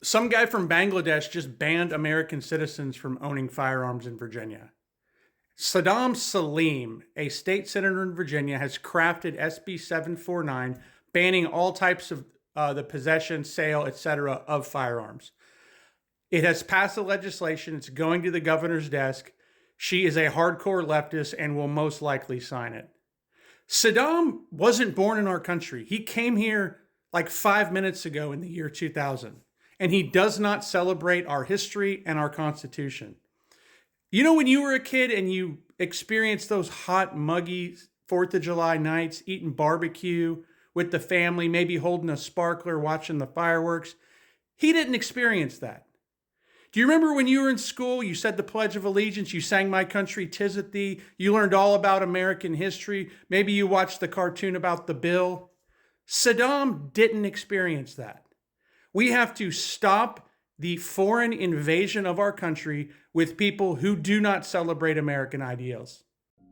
Some guy from Bangladesh just banned American citizens from owning firearms in Virginia. Saddam Salim, a state senator in Virginia, has crafted SB 749, banning all types of the possession, sale, etc. of firearms. It has passed the legislation. It's going to the governor's desk. She is a hardcore leftist and will most likely sign it. Saddam wasn't born in our country. He came here like 5 minutes ago in the year 2000. And he does not celebrate our history and our Constitution. You know, when you were a kid and you experienced those hot, muggy 4th of July nights, eating barbecue with the family, maybe holding a sparkler, watching the fireworks, he didn't experience that. Do you remember when you were in school, you said the Pledge of Allegiance, you sang My Country 'Tis of Thee, you learned all about American history, maybe you watched the cartoon about the Bill? Saddam didn't experience that. We have to stop the foreign invasion of our country with people who do not celebrate American ideals.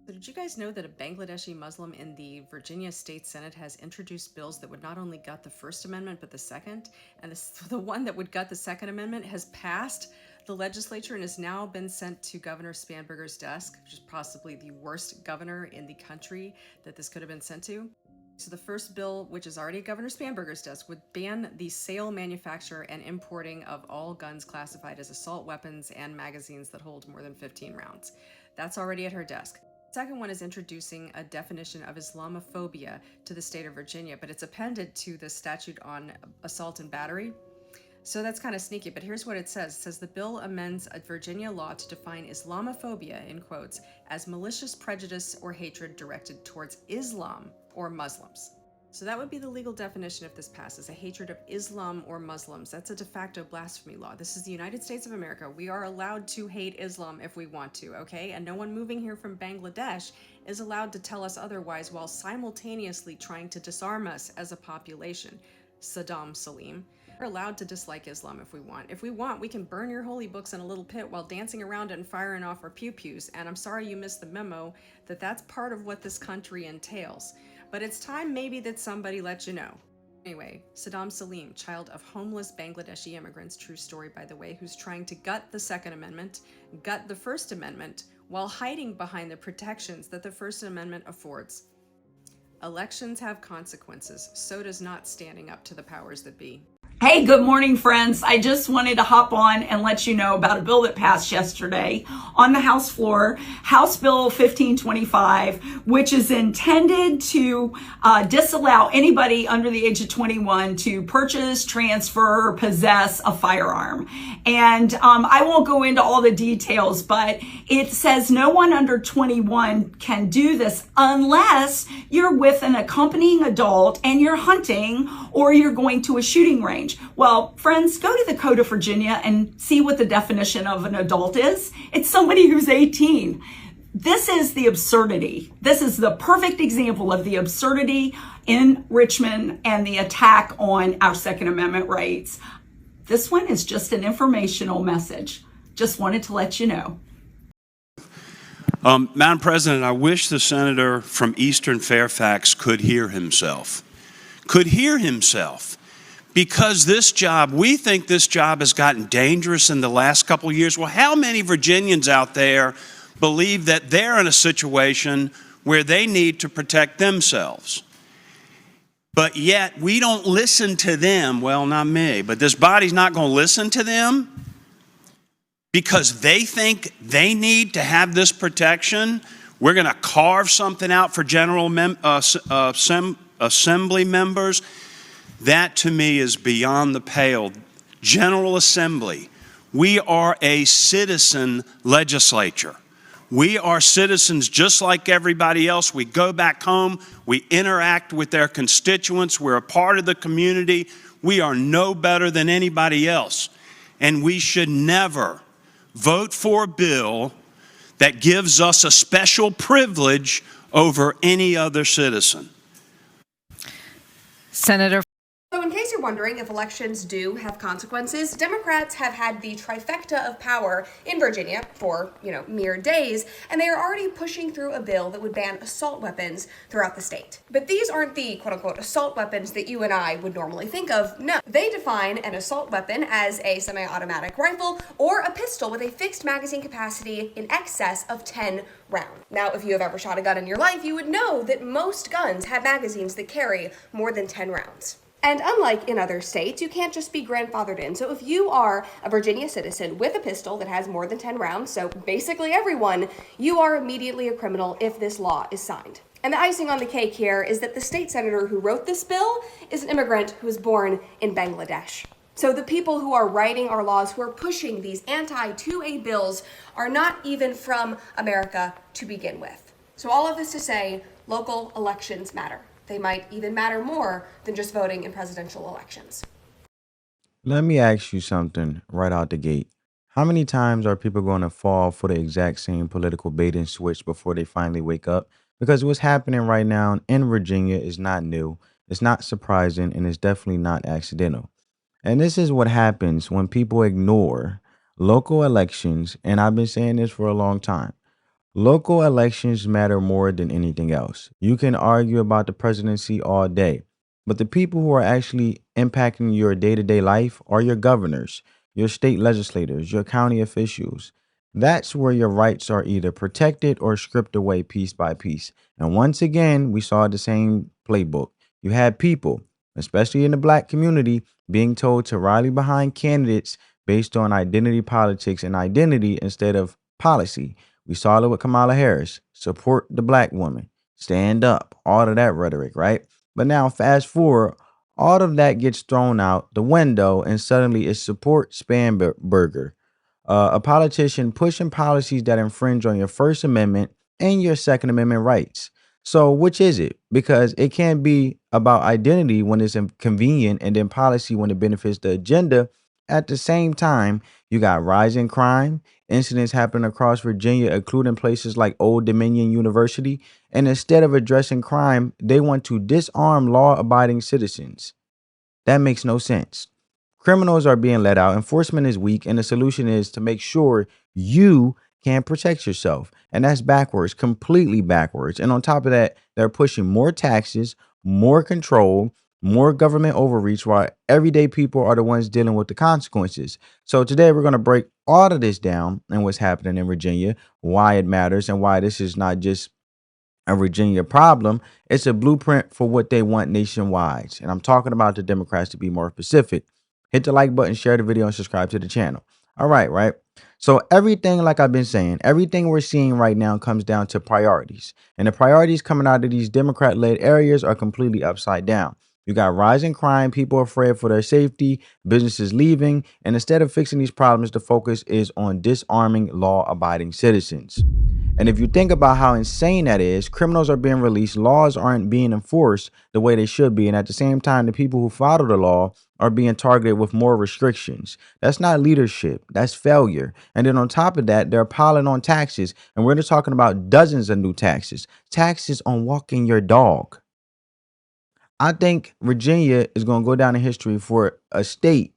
So did you guys know that a Bangladeshi Muslim in the Virginia State Senate has introduced bills that would not only gut the First Amendment, but the Second? And the one that would gut the Second Amendment has passed the legislature and has now been sent to Governor Spanberger's desk, which is possibly the worst governor in the country that this could have been sent to. So the first bill, which is already at Governor Spanberger's desk, would ban the sale, manufacture, and importing of all guns classified as assault weapons and magazines that hold more than 15 rounds. That's already at her desk. The second one is introducing a definition of Islamophobia to the state of Virginia, but it's appended to the statute on assault and battery. So that's kind of sneaky, but here's what it says. It says the bill amends a Virginia law to define Islamophobia, in quotes, as malicious prejudice or hatred directed towards Islam or Muslims. So that would be the legal definition if this passes, a hatred of Islam or Muslims. That's a de facto blasphemy law. This is the United States of America. We are allowed to hate Islam if we want to, okay? And no one moving here from Bangladesh is allowed to tell us otherwise while simultaneously trying to disarm us as a population. Saddam Salim. We're allowed to dislike Islam if we want. If we want, we can burn your holy books in a little pit while dancing around it and firing off our pew-pews. And I'm sorry you missed the memo that that's part of what this country entails. But it's time maybe that somebody let you know. Anyway, Saddam Salim, child of homeless Bangladeshi immigrants, true story by the way, who's trying to gut the Second Amendment, gut the First Amendment, while hiding behind the protections that the First Amendment affords. Elections have consequences, so does not standing up to the powers that be. Hey, good morning, friends. I just wanted to hop on and let you know about a bill that passed yesterday on the House floor, House Bill 1525, which is intended to disallow anybody under the age of 21 to purchase, transfer, or possess a firearm. And I won't go into all the details, but it says no one under 21 can do this unless you're with an accompanying adult and you're hunting or you're going to a shooting range. Well, friends, go to the Code of Virginia and see what the definition of an adult is. It's somebody who's 18. This is the absurdity. This is the perfect example of the absurdity in Richmond and the attack on our Second Amendment rights. This one is just an informational message. Just wanted to let you know. Madam President, I wish the senator from Eastern Fairfax could hear himself. Because this job, we think this job has gotten dangerous in the last couple of years. Well, how many Virginians out there believe that they're in a situation where they need to protect themselves? But yet we don't listen to them. Well, not me, but this body's not going to listen to them because they think they need to have this protection. We're going to carve something out for General Assembly members. That to me is beyond the pale. General Assembly, we are a citizen legislature. We are citizens just like everybody else. We go back home, we interact with their constituents, we're a part of the community. We are no better than anybody else. And we should never vote for a bill that gives us a special privilege over any other citizen. Senator. So in case you're wondering if elections do have consequences, Democrats have had the trifecta of power in Virginia for, mere days, and they are already pushing through a bill that would ban assault weapons throughout the state. But these aren't the quote-unquote assault weapons that you and I would normally think of. No, they define an assault weapon as a semi-automatic rifle or a pistol with a fixed magazine capacity in excess of 10 rounds. Now, if you have ever shot a gun in your life, you would know that most guns have magazines that carry more than 10 rounds. And unlike in other states, you can't just be grandfathered in. So if you are a Virginia citizen with a pistol that has more than 10 rounds, so basically everyone, you are immediately a criminal if this law is signed. And the icing on the cake here is that the state senator who wrote this bill is an immigrant who was born in Bangladesh. So the people who are writing our laws, who are pushing these anti-2A bills, are not even from America to begin with. So all of this to say, local elections matter. They might even matter more than just voting in presidential elections. Let me ask you something right out the gate. How many times are people going to fall for the exact same political bait and switch before they finally wake up? Because what's happening right now in Virginia is not new, it's not surprising, and it's definitely not accidental. And this is what happens when people ignore local elections. And I've been saying this for a long time. Local elections matter more than anything else. You can argue about the presidency all day, but the people who are actually impacting your day-to-day life are your governors, your state legislators, your county officials. That's where your rights are either protected or stripped away piece by piece. And once again, we saw the same playbook. You had people, especially in the black community, being told to rally behind candidates based on identity politics and identity instead of policy. We saw it with Kamala Harris. Support the black woman. Stand up. All of that rhetoric, right? But now fast forward, all of that gets thrown out the window and suddenly it's support Spanberger, a politician pushing policies that infringe on your First Amendment and your Second Amendment rights. So which is it? Because it can't be about identity when it's convenient and then policy when it benefits the agenda. At the same time, you got rising crime, incidents happening across Virginia, including places like Old Dominion University. And instead of addressing crime, they want to disarm law-abiding citizens. That makes no sense. Criminals are being let out, enforcement is weak, and the solution is to make sure you can protect yourself. And that's backwards, completely backwards. And on top of that, they're pushing more taxes, more control, more government overreach, while everyday people are the ones dealing with the consequences. So today we're going to break all of this down and what's happening in Virginia, why it matters, and why this is not just a Virginia problem. It's a blueprint for what they want nationwide. And I'm talking about the Democrats, to be more specific. Hit the like button, share the video, and subscribe to the channel. All right. So everything, like I've been saying, everything we're seeing right now comes down to priorities. And the priorities coming out of these Democrat-led areas are completely upside down. You got rising crime, people afraid for their safety, businesses leaving, and instead of fixing these problems, the focus is on disarming law-abiding citizens. And if you think about how insane that is, criminals are being released, laws aren't being enforced the way they should be, and at the same time, the people who follow the law are being targeted with more restrictions. That's not leadership, that's failure. And then on top of that, they're piling on taxes, and we're just talking about dozens of new taxes. Taxes on walking your dog. I think Virginia is going to go down in history for a state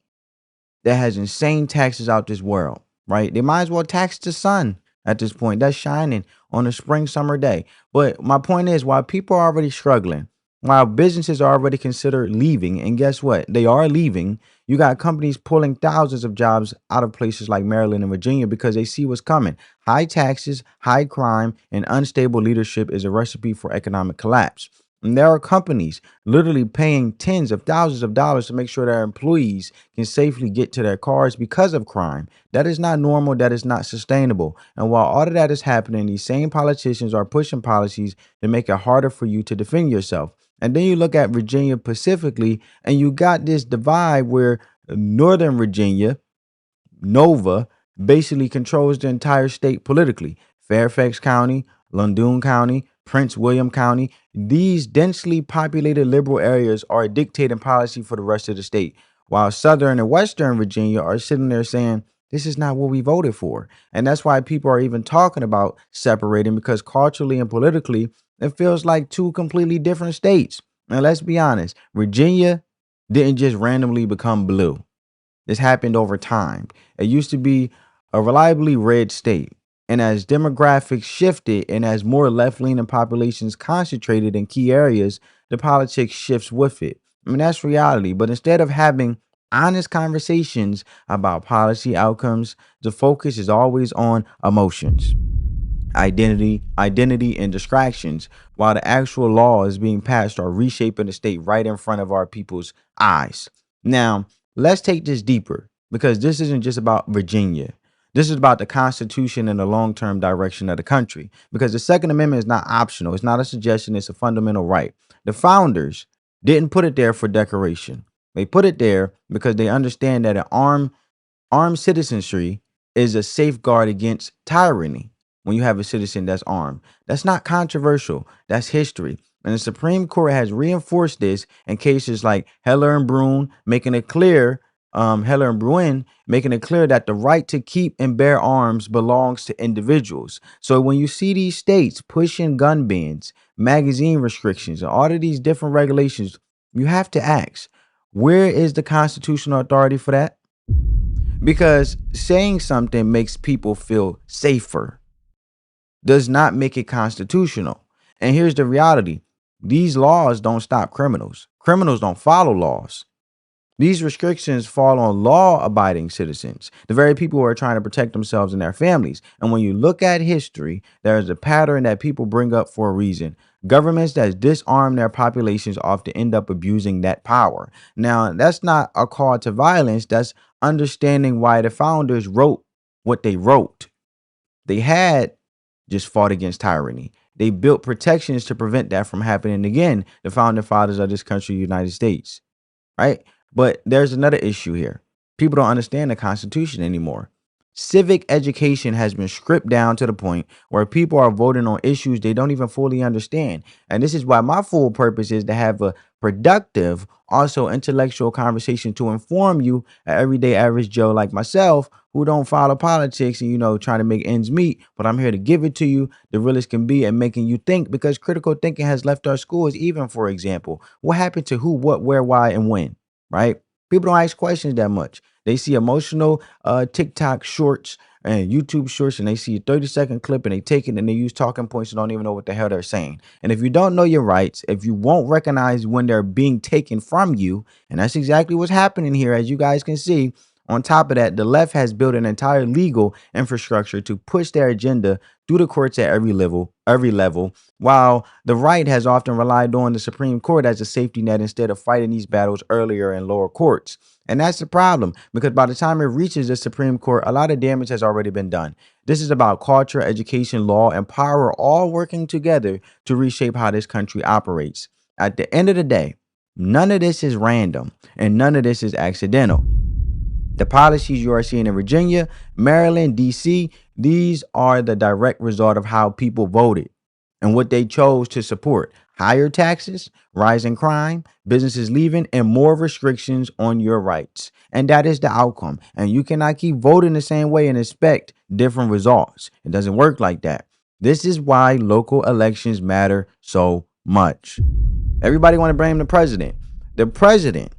that has insane taxes out this world, right? They might as well tax the sun at this point. That's shining on a spring, summer day. But my point is, while people are already struggling, while businesses are already considered leaving, and guess what? They are leaving. You got companies pulling thousands of jobs out of places like Maryland and Virginia because they see what's coming. High taxes, high crime, and unstable leadership is a recipe for economic collapse. And there are companies literally paying tens of thousands of dollars to make sure their employees can safely get to their cars because of crime. That is not normal. That is not sustainable. And while all of that is happening, these same politicians are pushing policies to make it harder for you to defend yourself. And then you look at Virginia specifically, and you got this divide where Northern Virginia, Nova, basically controls the entire state politically. Fairfax County, Loudoun County, Prince William County, these densely populated liberal areas are dictating policy for the rest of the state, while Southern and Western Virginia are sitting there saying, this is not what we voted for. And that's why people are even talking about separating, because culturally and politically, it feels like two completely different states. And let's be honest, Virginia didn't just randomly become blue. This happened over time. It used to be a reliably red state. And as demographics shifted and as more left leaning populations concentrated in key areas, the politics shifts with it. I mean, that's reality. But instead of having honest conversations about policy outcomes, the focus is always on emotions, identity, and distractions, while the actual laws being passed are reshaping the state right in front of our people's eyes. Now, let's take this deeper because this isn't just about Virginia. This is about the Constitution and the long term direction of the country. Because the Second Amendment is not optional, it's not a suggestion, it's a fundamental right. The founders didn't put it there for decoration, they put it there because they understand that armed citizenry is a safeguard against tyranny. When you have a citizen that's armed, that's not controversial, that's history. And the Supreme Court has reinforced this in cases like Heller and Bruin, making it clear, Heller and Bruin, making it clear that the right to keep and bear arms belongs to individuals. So when you see these states pushing gun bans, magazine restrictions, and all of these different regulations, you have to ask, where is the constitutional authority for that? Because saying something makes people feel safer does not make it constitutional. And here's the reality: these laws don't stop criminals. Criminals don't follow laws. These restrictions fall on law abiding citizens, the very people who are trying to protect themselves and their families. And when you look at history, there is a pattern that people bring up for a reason. Governments that disarm their populations often end up abusing that power. Now, that's not a call to violence, that's understanding why the founders wrote what they wrote. They had just fought against tyranny. They built protections to prevent that from happening again, the founding fathers of this country, United States, right? But there's another issue here. People don't understand the Constitution anymore. Civic education has been stripped down to the point where people are voting on issues they don't even fully understand. And this is why my full purpose is to have a productive, also intellectual conversation to inform you, an everyday average Joe like myself, who don't follow politics and, trying to make ends meet. But I'm here to give it to you, the realest can be, and making you think, because critical thinking has left our schools. Even, for example, what happened to who, what, where, why, and when, right? People don't ask questions that much. They see emotional TikTok shorts and YouTube shorts, and they see a 30-second clip, and they take it and they use talking points and don't even know what the hell they're saying. And if you don't know your rights, if you won't recognize when they're being taken from you, and that's exactly what's happening here, as you guys can see. On top of that, the left has built an entire legal infrastructure to push their agenda through the courts at every level, while the right has often relied on the Supreme Court as a safety net instead of fighting these battles earlier in lower courts. And that's the problem, because by the time it reaches the Supreme Court, a lot of damage has already been done. This is about culture, education, law, and power all working together to reshape how this country operates. At the end of the day, none of this is random and none of this is accidental. The policies you are seeing in Virginia, Maryland, D.C., these are the direct result of how people voted and what they chose to support. Higher taxes, rising crime, businesses leaving, and more restrictions on your rights. And that is the outcome. And you cannot keep voting the same way and expect different results. It doesn't work like that. This is why local elections matter so much. Everybody want to blame the president. The president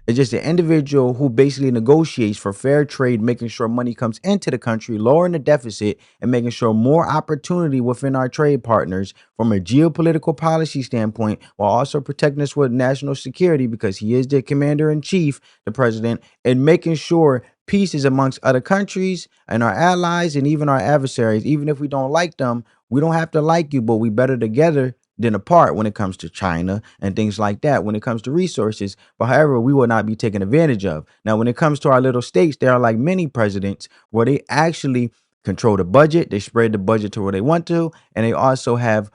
is just an individual who basically negotiates for fair trade, making sure money comes into the country, lowering the deficit, and making sure more opportunity within our trade partners from a geopolitical policy standpoint, while also protecting us with national security, because he is the commander in chief, the president, and making sure peace is amongst other countries and our allies and even our adversaries. Even if we don't like them, we don't have to like you, but we better together than apart when it comes to China and things like that, when it comes to resources. But however, we will not be taken advantage of. Now, when it comes to our little states, there are like many presidents where they actually control the budget. They spread the budget to where they want to. And they also have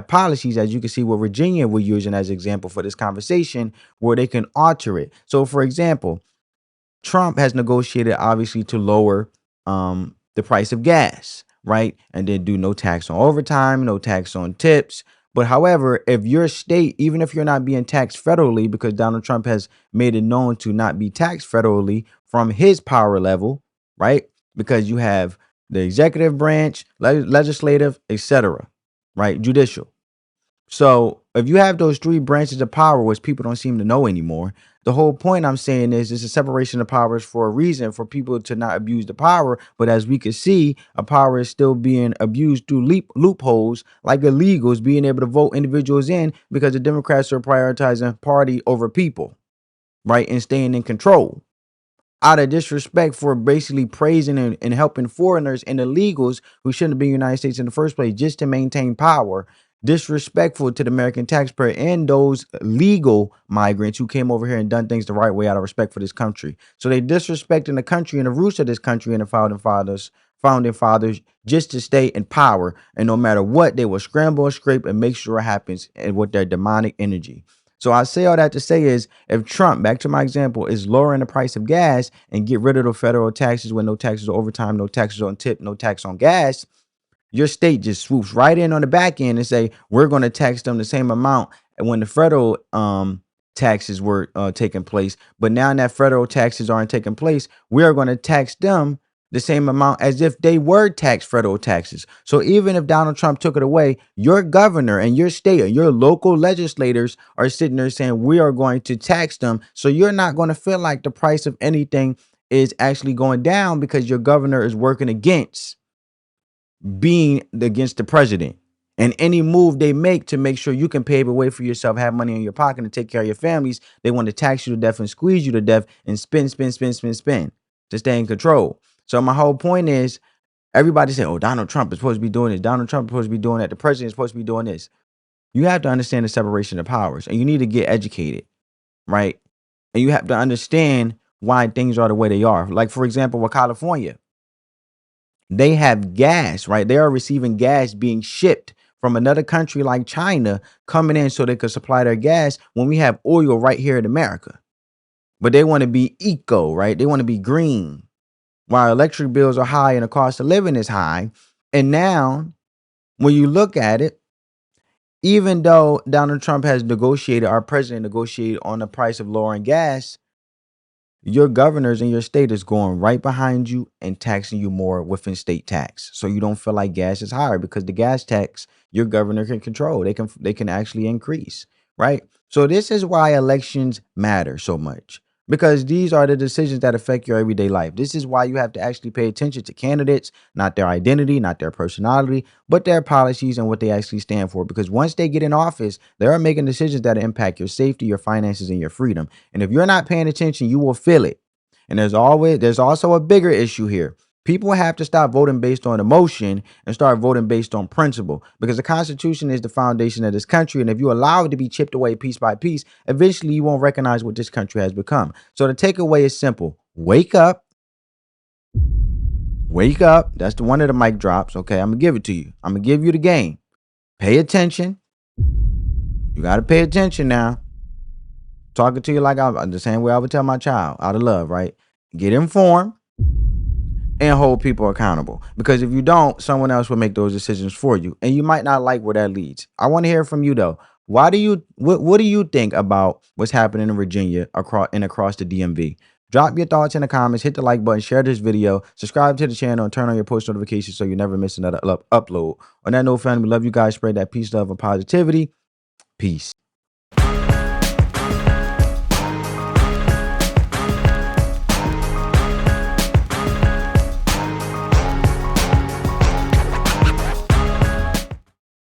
policies, as you can see what Virginia we're using as example for this conversation, where they can alter it. So, for example, Trump has negotiated obviously to lower the price of gas, right? And then do no tax on overtime, no tax on tips. But however, if your state, even if you're not being taxed federally, because Donald Trump has made it known to not be taxed federally from his power level, right? Because you have the executive branch, legislative, etc., right? Judicial. So if you have those three branches of power, which people don't seem to know anymore, the whole point I'm saying is it's a separation of powers for a reason, for people to not abuse the power. But as we can see, a power is still being abused through loopholes like illegals being able to vote individuals in because the Democrats are prioritizing party over people, right? And staying in control out of disrespect for basically praising and helping foreigners and illegals who shouldn't have been in the United States in the first place just to maintain power. Disrespectful to the American taxpayer and those legal migrants who came over here and done things the right way out of respect for this country. So they disrespecting the country and the roots of this country and the founding fathers just to stay in power. And no matter what, they will scramble and scrape and make sure it happens, and with their demonic energy. So I say all that to say is, if Trump, back to my example, is lowering the price of gas and get rid of the federal taxes with no taxes on overtime, no taxes on tip, no tax on gas, your state just swoops right in on the back end and say, we're going to tax them the same amount when the federal taxes were taking place. But now that federal taxes aren't taking place, we are going to tax them the same amount as if they were taxed federal taxes. So even if Donald Trump took it away, your governor and your state or your local legislators are sitting there saying we are going to tax them. So you're not going to feel like the price of anything is actually going down because your governor is working against the president. And any move they make to make sure you can pave a way for yourself, have money in your pocket, and take care of your families, they want to tax you to death and squeeze you to death and spin to stay in control. So my whole point is, everybody say, oh, Donald Trump is supposed to be doing this. Donald Trump is supposed to be doing that. The president is supposed to be doing this. You have to understand the separation of powers, and you need to get educated, right? And you have to understand why things are the way they are. Like, for example, with California, they have gas, right? They are receiving gas being shipped from another country like China coming in so they could supply their gas when we have oil right here in America. But they want to be eco, right? They want to be green. While electric bills are high and the cost of living is high. And now, when you look at it, even though Donald Trump has negotiated, our president negotiated on the price of lowering gas, your governors in your state is going right behind you and taxing you more within state tax. So you don't feel like gas is higher because the gas tax your governor can control. They can actually increase, right? So this is why elections matter so much, because these are the decisions that affect your everyday life. This is why you have to actually pay attention to candidates, not their identity, not their personality, but their policies and what they actually stand for. Because once they get in office, they are making decisions that impact your safety, your finances, and your freedom. And if you're not paying attention, you will feel it. And there's also a bigger issue here. People have to stop voting based on emotion and start voting based on principle, because the Constitution is the foundation of this country. And if you allow it to be chipped away piece by piece, eventually you won't recognize what this country has become. So the takeaway is simple. Wake up. Wake up. That's the one of the mic drops. Okay, I'm going to give it to you. I'm going to give you the game. Pay attention. You got to pay attention now. Talking to you like I'm the same way I would tell my child, out of love, right? Get informed and hold people accountable, because if you don't, someone else will make those decisions for you, and you might not like where that leads. I want to hear from you though. What do you think about what's happening in Virginia across the DMV? Drop your thoughts in the comments, hit the like button, share this video, subscribe to the channel, and turn on your post notifications so you never miss another upload. On that note, family, love you guys. Spread that peace, love, and positivity. Peace.